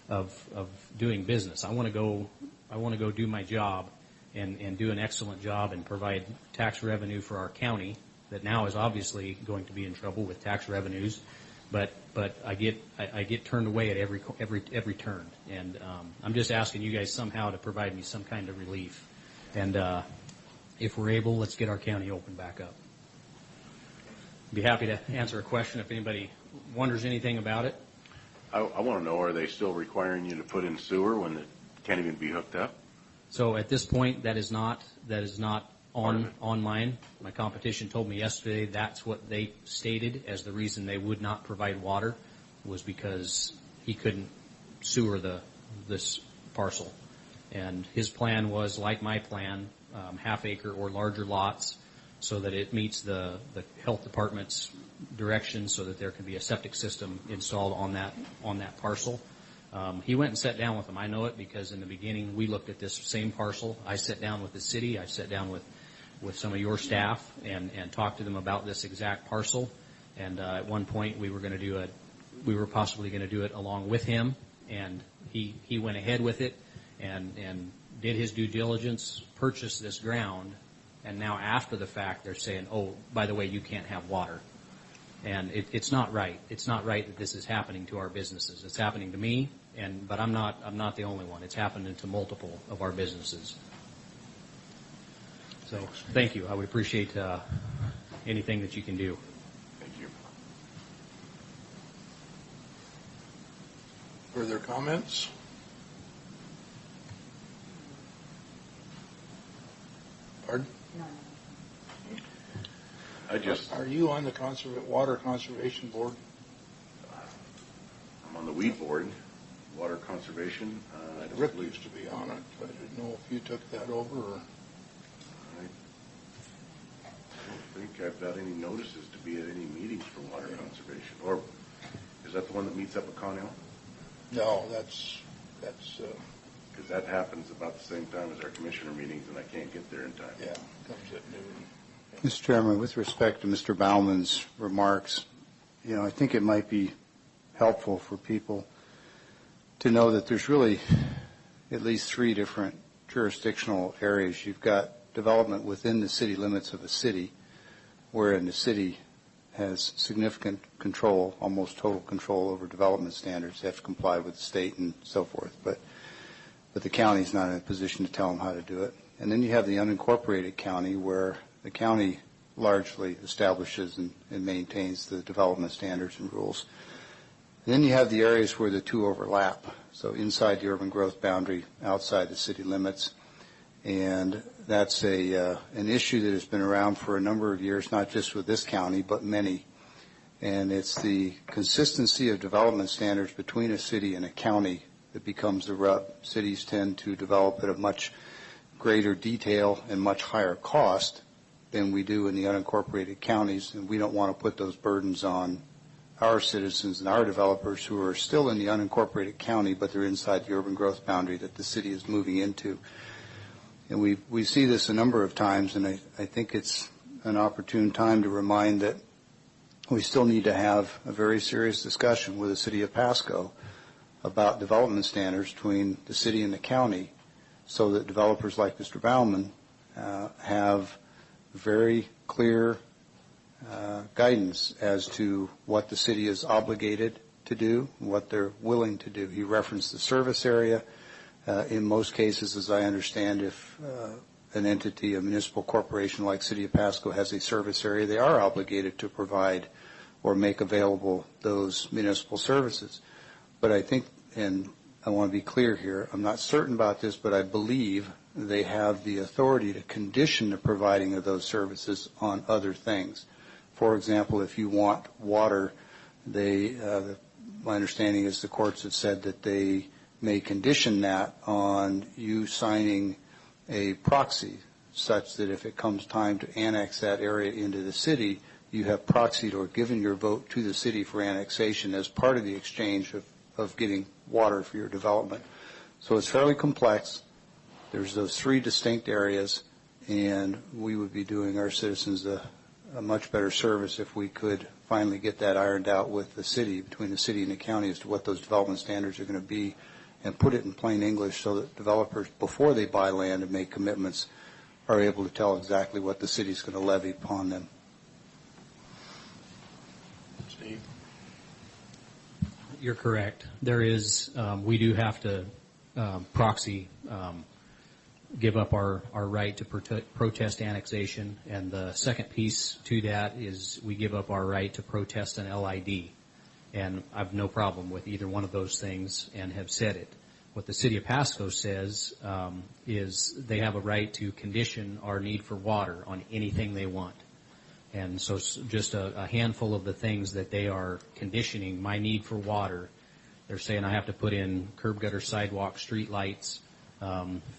of doing business. I want to go do my job and do an excellent job and provide tax revenue for our county that now is obviously going to be in trouble with tax revenues. But I get turned away at every turn, and I'm just asking you guys somehow to provide me some kind of relief. And if we're able, let's get our county open back up. Be happy to answer a question if anybody wonders anything about it. I want to know: are they still requiring you to put in sewer when it can't even be hooked up? So at this point, that is not on mine. My competition told me yesterday that's what they stated as the reason they would not provide water, was because he couldn't sewer this parcel. And his plan was, like my plan, half acre or larger lots, so that it meets the health department's direction, so that there can be a septic system installed on that parcel. He went and sat down with them. I know it because in the beginning we looked at this same parcel. I sat down with the city. I sat down with some of your staff and talked to them about this exact parcel. And at one point we were possibly going to do it along with him. And he went ahead with it and did his due diligence, purchased this ground. And now after the fact they're saying, oh, by the way, you can't have water. And it's not right. It's not right that this is happening to our businesses. It's happening to me, but I'm not the only one. It's happening to multiple of our businesses. So thank you. I would appreciate anything that you can do. Thank you. Further comments? Pardon? No. Are you on the Water Conservation Board? I'm on the weed board, water conservation. I don't Rick believe used to be on it. I didn't know if you took that over or. I don't think I've got any notices to be at any meetings for water conservation. Or is that the one that meets up at Connell? No, that's. Because that happens about the same time as our commissioner meetings, and I can't get there in time. Yeah, comes at noon. Mr. Chairman, with respect to Mr. Bauman's remarks, I think it might be helpful for people to know that there's really at least 3 different jurisdictional areas. You've got development within the city limits of a city, wherein the city has significant control, almost total control over development standards. They have to comply with the state and so forth. But the county's not in a position to tell them how to do it. And then you have the unincorporated county, where the county largely establishes and maintains the development standards and rules. And then you have the areas where the two overlap, so inside the urban growth boundary, outside the city limits. And that's an issue that has been around for a number of years, not just with this county, but many. And it's the consistency of development standards between a city and a county that becomes the rub. Cities tend to develop at a much greater detail and much higher cost than we do in the unincorporated counties, and we don't want to put those burdens on our citizens and our developers who are still in the unincorporated county, but they're inside the urban growth boundary that the city is moving into. And we see this a number of times, and I think it's an opportune time to remind that we still need to have a very serious discussion with the city of Pasco about development standards between the city and the county, so that developers like Mr. Bauman have very clear guidance as to what the city is obligated to do, what they're willing to do. He referenced the service area. In most cases, as I understand, if an entity, a municipal corporation like City of Pasco has a service area, they are obligated to provide or make available those municipal services. But I think, and I want to be clear here, I'm not certain about this, but I believe they have the authority to condition the providing of those services on other things. For example, if you want water, my understanding is the courts have said that they may condition that on you signing a proxy, such that if it comes time to annex that area into the city, you have proxied or given your vote to the city for annexation as part of the exchange of getting water for your development. So it's fairly complex. There's those 3 distinct areas, and we would be doing our citizens a much better service if we could finally get that ironed out with the city, between the city and the county, as to what those development standards are going to be, and put it in plain English so that developers, before they buy land and make commitments, are able to tell exactly what the city is going to levy upon them. Steve? You're correct. There is, we do have to proxy give up our right to protest annexation, and the second piece to that is we give up our right to protest an LID. And I have no problem with either one of those things and have said it. What the City of Pasco says is they have a right to condition our need for water on anything they want. And so just a handful of the things that they are conditioning my need for water. They're saying I have to put in curb, gutter, sidewalk, street lights,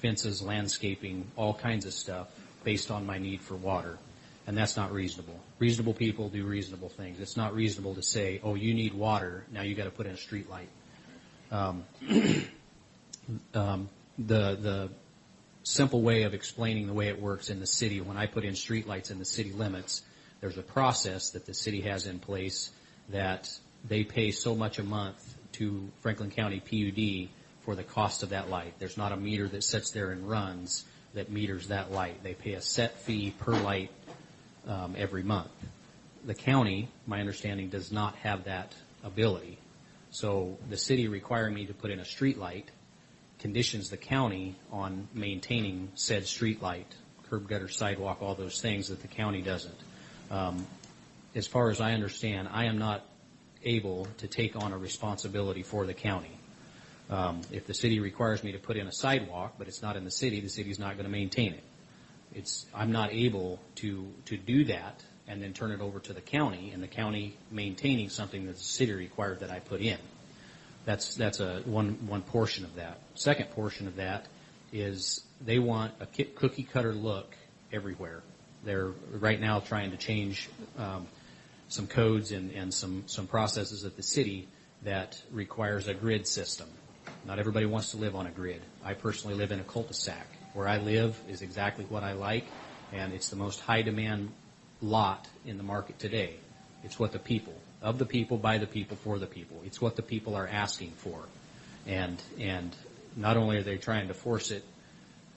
fences, landscaping, all kinds of stuff based on my need for water. And that's not reasonable. Reasonable people do reasonable things. It's not reasonable to say, oh, you need water, now you got to put in a street light. The simple way of explaining the way it works in the city, when I put in street lights in the city limits, there's a process that the city has in place that they pay so much a month to Franklin County PUD for the cost of that light. There's not a meter that sits there and runs that meters that light. They pay a set fee per light every month. The county, my understanding, does not have that ability. So the city requiring me to put in a street light conditions the county on maintaining said street light, curb, gutter, sidewalk, all those things that the county doesn't. As far as I understand, I am not able to take on a responsibility for the county. If the city requires me to put in a sidewalk, but it's not in the city's not going to maintain it. I'm not able to do that and then turn it over to the county, and the county maintaining something that the city required that I put in. That's one portion of that. Second portion of that is they want a cookie cutter look everywhere. They're right now trying to change some codes and some processes at the city that requires a grid system. Not everybody wants to live on a grid. I personally live in a cul-de-sac. Where I live is exactly what I like, and it's the most high demand lot in the market today. It's what the people, of the people, by the people, for the people. It's what the people are asking for. And not only are they trying to force it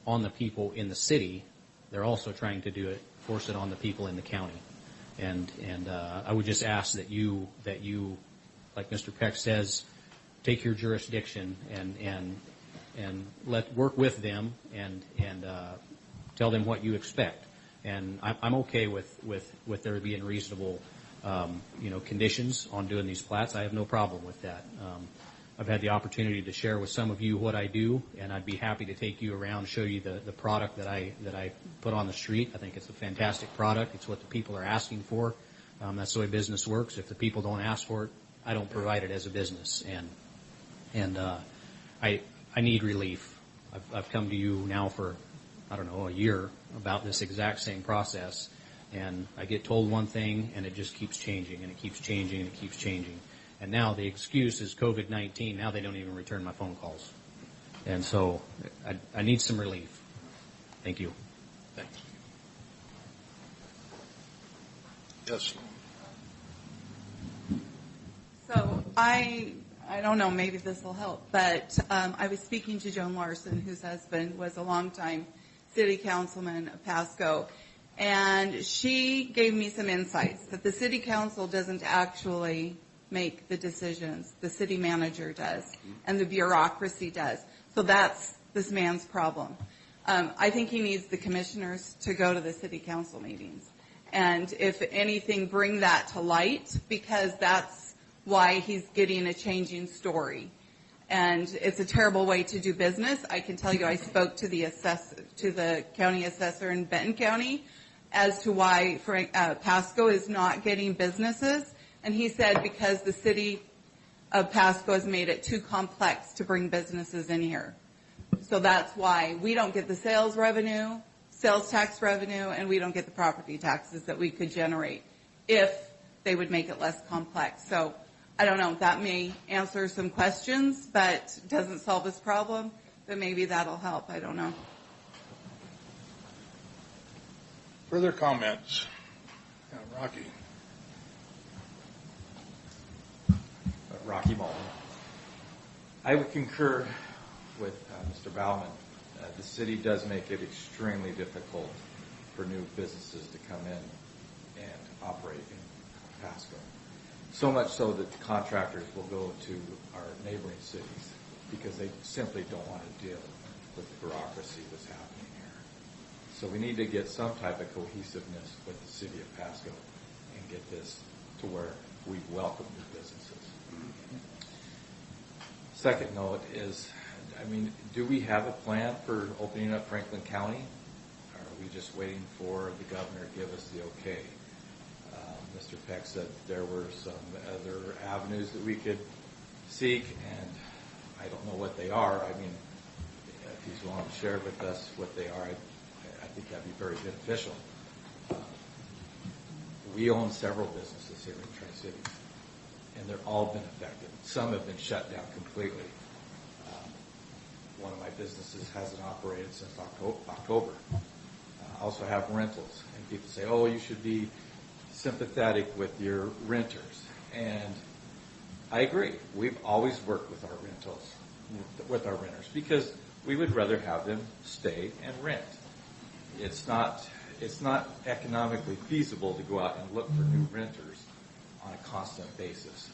on the people in the city, they're also trying to force it on the people in the county. And I would just ask that you, like Mr. Peck says, take your jurisdiction and work with them and tell them what you expect. And I'm okay with there being reasonable, conditions on doing these plats. I have no problem with that. I've had the opportunity to share with some of you what I do, and I'd be happy to take you around, show you the product that I put on the street. I think it's a fantastic product. It's what the people are asking for. That's the way business works. If the people don't ask for it, I don't provide it as a business. And I need relief. I've come to you now for, a year about this exact same process, and I get told one thing, and it just keeps changing, and it keeps changing, and it keeps changing. And now the excuse is COVID-19. Now they don't even return my phone calls. And so I need some relief. Thank you. Thanks. Yes. So I don't know, maybe this will help, but I was speaking to Joan Larson, whose husband was a longtime city councilman of Pasco, and she gave me some insights that the city council doesn't actually make the decisions. The city manager does, and the bureaucracy does. So that's this man's problem. I think he needs the commissioners to go to the city council meetings, and if anything, bring that to light, because that's why he's getting a changing story. And it's a terrible way to do business. I can tell you I spoke to the county assessor in Benton County as to why Pasco is not getting businesses. And he said because the city of Pasco has made it too complex to bring businesses in here. So that's why we don't get the sales tax revenue, and we don't get the property taxes that we could generate if they would make it less complex. So I don't know, that may answer some questions, but doesn't solve this problem, but maybe that'll help. I don't know. Further comments? Rocky. Rocky Malton. I would concur with Mr. Baumann. The city does make it extremely difficult for new businesses to come in and operate in Pasco. So much so that the contractors will go to our neighboring cities because they simply don't want to deal with the bureaucracy that's happening here. So we need to get some type of cohesiveness with the city of Pasco and get this to where we welcome new businesses. Second note is, do we have a plan for opening up Franklin County? Or are we just waiting for the governor to give us the okay? Mr. Peck said there were some other avenues that we could seek, and I don't know what they are. If he's willing to share with us what they are, I think that'd be very beneficial. We own several businesses here in Tri-Cities, and they're all been affected. Some have been shut down completely. One of my businesses hasn't operated since October. I also have rentals, and people say, oh, you should be sympathetic with your renters. And I agree. We've always worked with our renters, because we would rather have them stay and rent. It's not economically feasible to go out and look for new renters on a constant basis.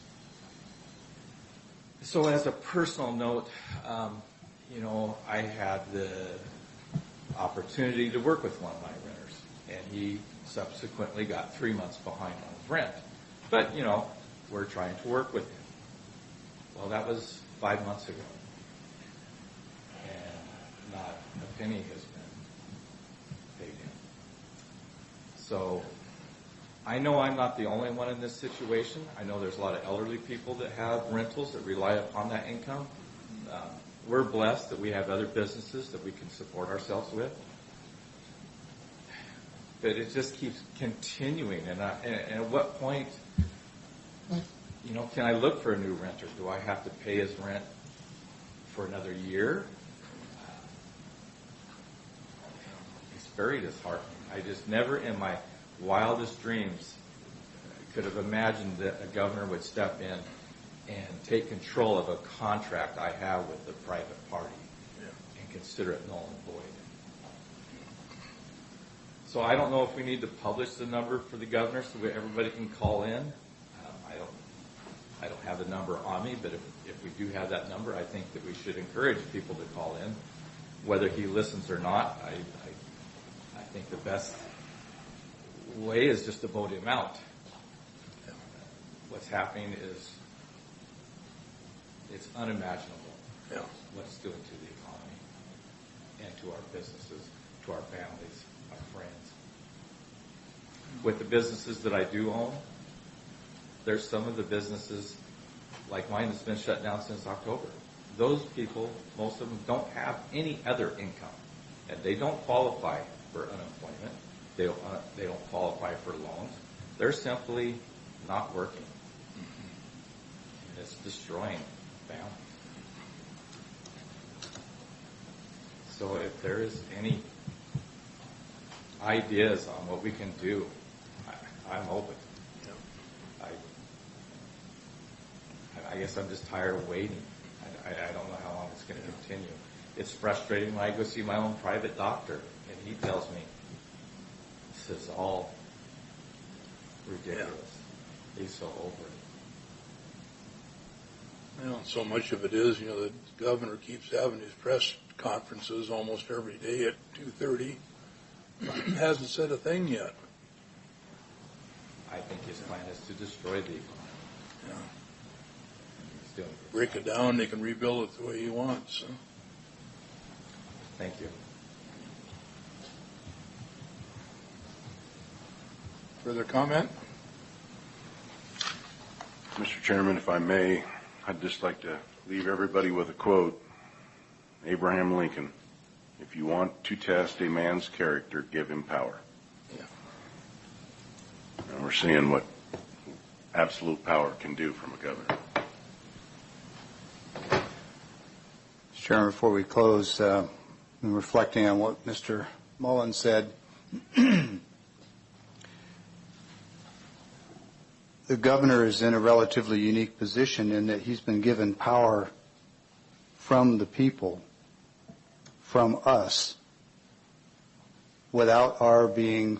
So as a personal note, I had the opportunity to work with one of my renters, and he subsequently got 3 months behind on his rent. But, we're trying to work with him. Well, that was 5 months ago, and not a penny has been paid him. So I know I'm not the only one in this situation. I know there's a lot of elderly people that have rentals that rely upon that income. We're blessed that we have other businesses that we can support ourselves with. But it just keeps continuing. And at what point, can I look for a new renter? Do I have to pay his rent for another year? It's very disheartening. I just never in my wildest dreams could have imagined that a governor would step in and take control of a contract I have with a private party and consider it null and void. So I don't know if we need to publish the number for the governor so everybody can call in. I don't have the number on me, but if we do have that number, I think that we should encourage people to call in. Whether he listens or not, I think the best way is just to vote him out. What's happening is it's unimaginable what it's doing to the economy and to our businesses, to our families, our friends. With the businesses that I do own, there's some of the businesses like mine that's been shut down since October. Those people, most of them, don't have any other income, and they don't qualify for unemployment. They don't qualify for loans. They're simply not working. And it's destroying families. So if there is any ideas on what we can do, I'm open. I guess I'm just tired of waiting. I don't know how long it's going to continue. It's frustrating when I go see my own private doctor, and he tells me, this is all ridiculous. He's so over it. So much of it is, the governor keeps having his press conferences almost every day at 2:30. Hasn't said a thing yet. I think his plan is to destroy the economy. Break it down, they can rebuild it the way he wants. So. Thank you. Further comment? Mr. Chairman, if I may, I'd just like to leave everybody with a quote. Abraham Lincoln, if you want to test a man's character, give him power. And we're seeing what absolute power can do from a governor. Mr. Chairman, before we close, in reflecting on what Mr. Mullen said, the governor is in a relatively unique position in that he's been given power from the people, from us, without our being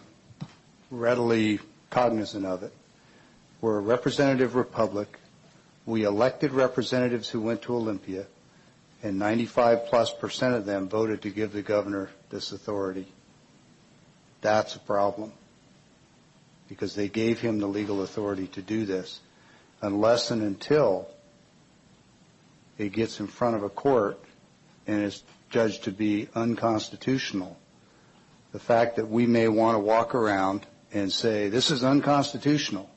readily cognizant of it. We're a representative republic. We elected representatives who went to Olympia, and 95+% of them voted to give the governor this authority. That's a problem, because they gave him the legal authority to do this. Unless and until it gets in front of a court and is judged to be unconstitutional, the fact that we may want to walk around and say, this is unconstitutional,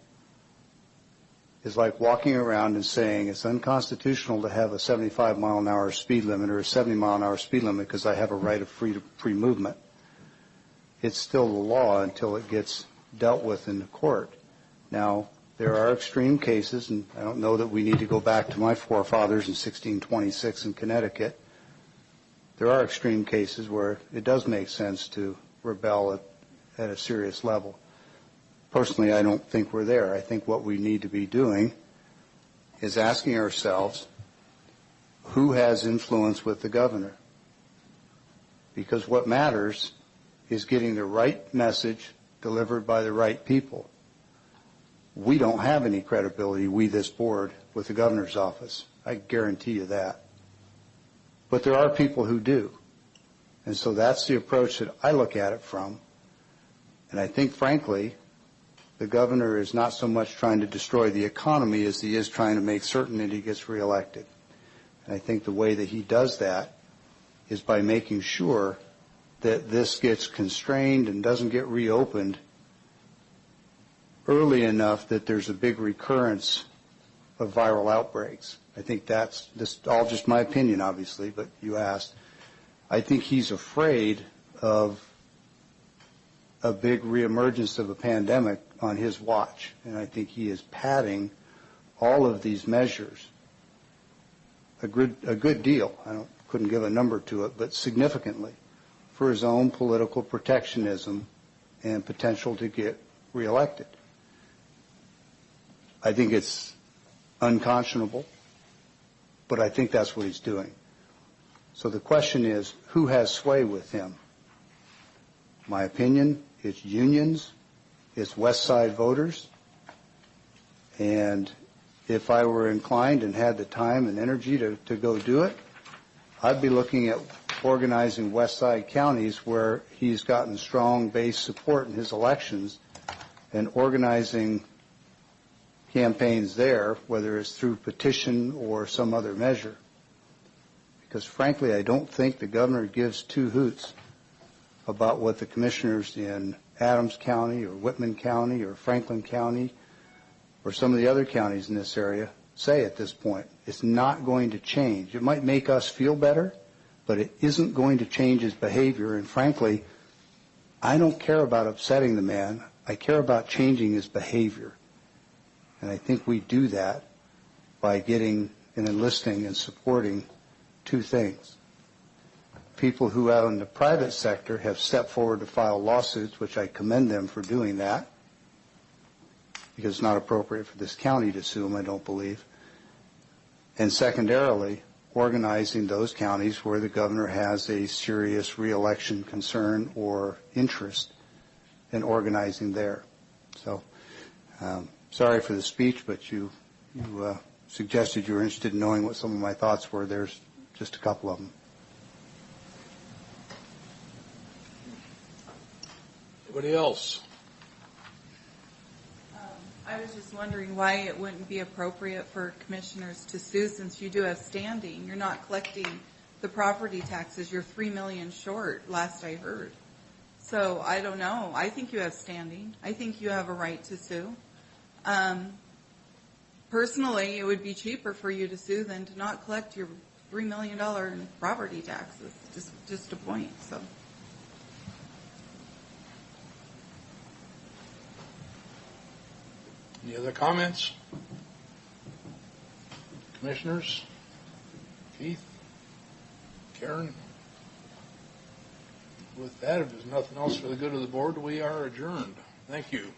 is like walking around and saying it's unconstitutional to have a 75-mile-an-hour speed limit or a 70-mile-an-hour speed limit because I have a right of free movement. It's still the law until it gets dealt with in the court. Now, there are extreme cases, and I don't know that we need to go back to my forefathers in 1626 in Connecticut. There are extreme cases where it does make sense to rebel at a serious level. Personally, I don't think we're there. I think what we need to be doing is asking ourselves, who has influence with the governor? Because what matters is getting the right message delivered by the right people. We don't have any credibility, we, this board, with the governor's office. I guarantee you that. But there are people who do. And so that's the approach that I look at it from. And I think, frankly, the governor is not so much trying to destroy the economy as he is trying to make certain that he gets reelected. And I think the way that he does that is by making sure that this gets constrained and doesn't get reopened early enough that there's a big recurrence of viral outbreaks. I think that's all just my opinion, obviously, but you asked. I think he's afraid of a big reemergence of a pandemic on his watch, and I think he is padding all of these measures a good deal. Couldn't give a number to it, but significantly for his own political protectionism and potential to get reelected. I think it's unconscionable, but I think that's what he's doing. So the question is, who has sway with him? My opinion, it's unions, it's West Side voters, and if I were inclined and had the time and energy to go do it, I'd be looking at organizing West Side counties where he's gotten strong base support in his elections and organizing campaigns there, whether it's through petition or some other measure. Because frankly, I don't think the governor gives two hoots about what the commissioners in Adams County or Whitman County or Franklin County or some of the other counties in this area say at this point. It's not going to change. It might make us feel better, but it isn't going to change his behavior. And frankly, I don't care about upsetting the man. I care about changing his behavior. And I think we do that by getting and enlisting and supporting two things. People who out in the private sector have stepped forward to file lawsuits, which I commend them for doing that, because it's not appropriate for this county to sue them, I don't believe. And secondarily, organizing those counties where the governor has a serious reelection concern or interest in organizing there. So, sorry for the speech, but you suggested you were interested in knowing what some of my thoughts were. There's just a couple of them. Anybody else? I was just wondering why it wouldn't be appropriate for commissioners to sue since you do have standing. You're not collecting the property taxes. You're $3 million short, last I heard. So I don't know. I think you have standing. I think you have a right to sue. Personally, it would be cheaper for you to sue than to not collect your $3 million in property taxes. Just a point. So. Any other comments? Commissioners? Keith? Karen? With that, if there's nothing else for the good of the board, we are adjourned. Thank you.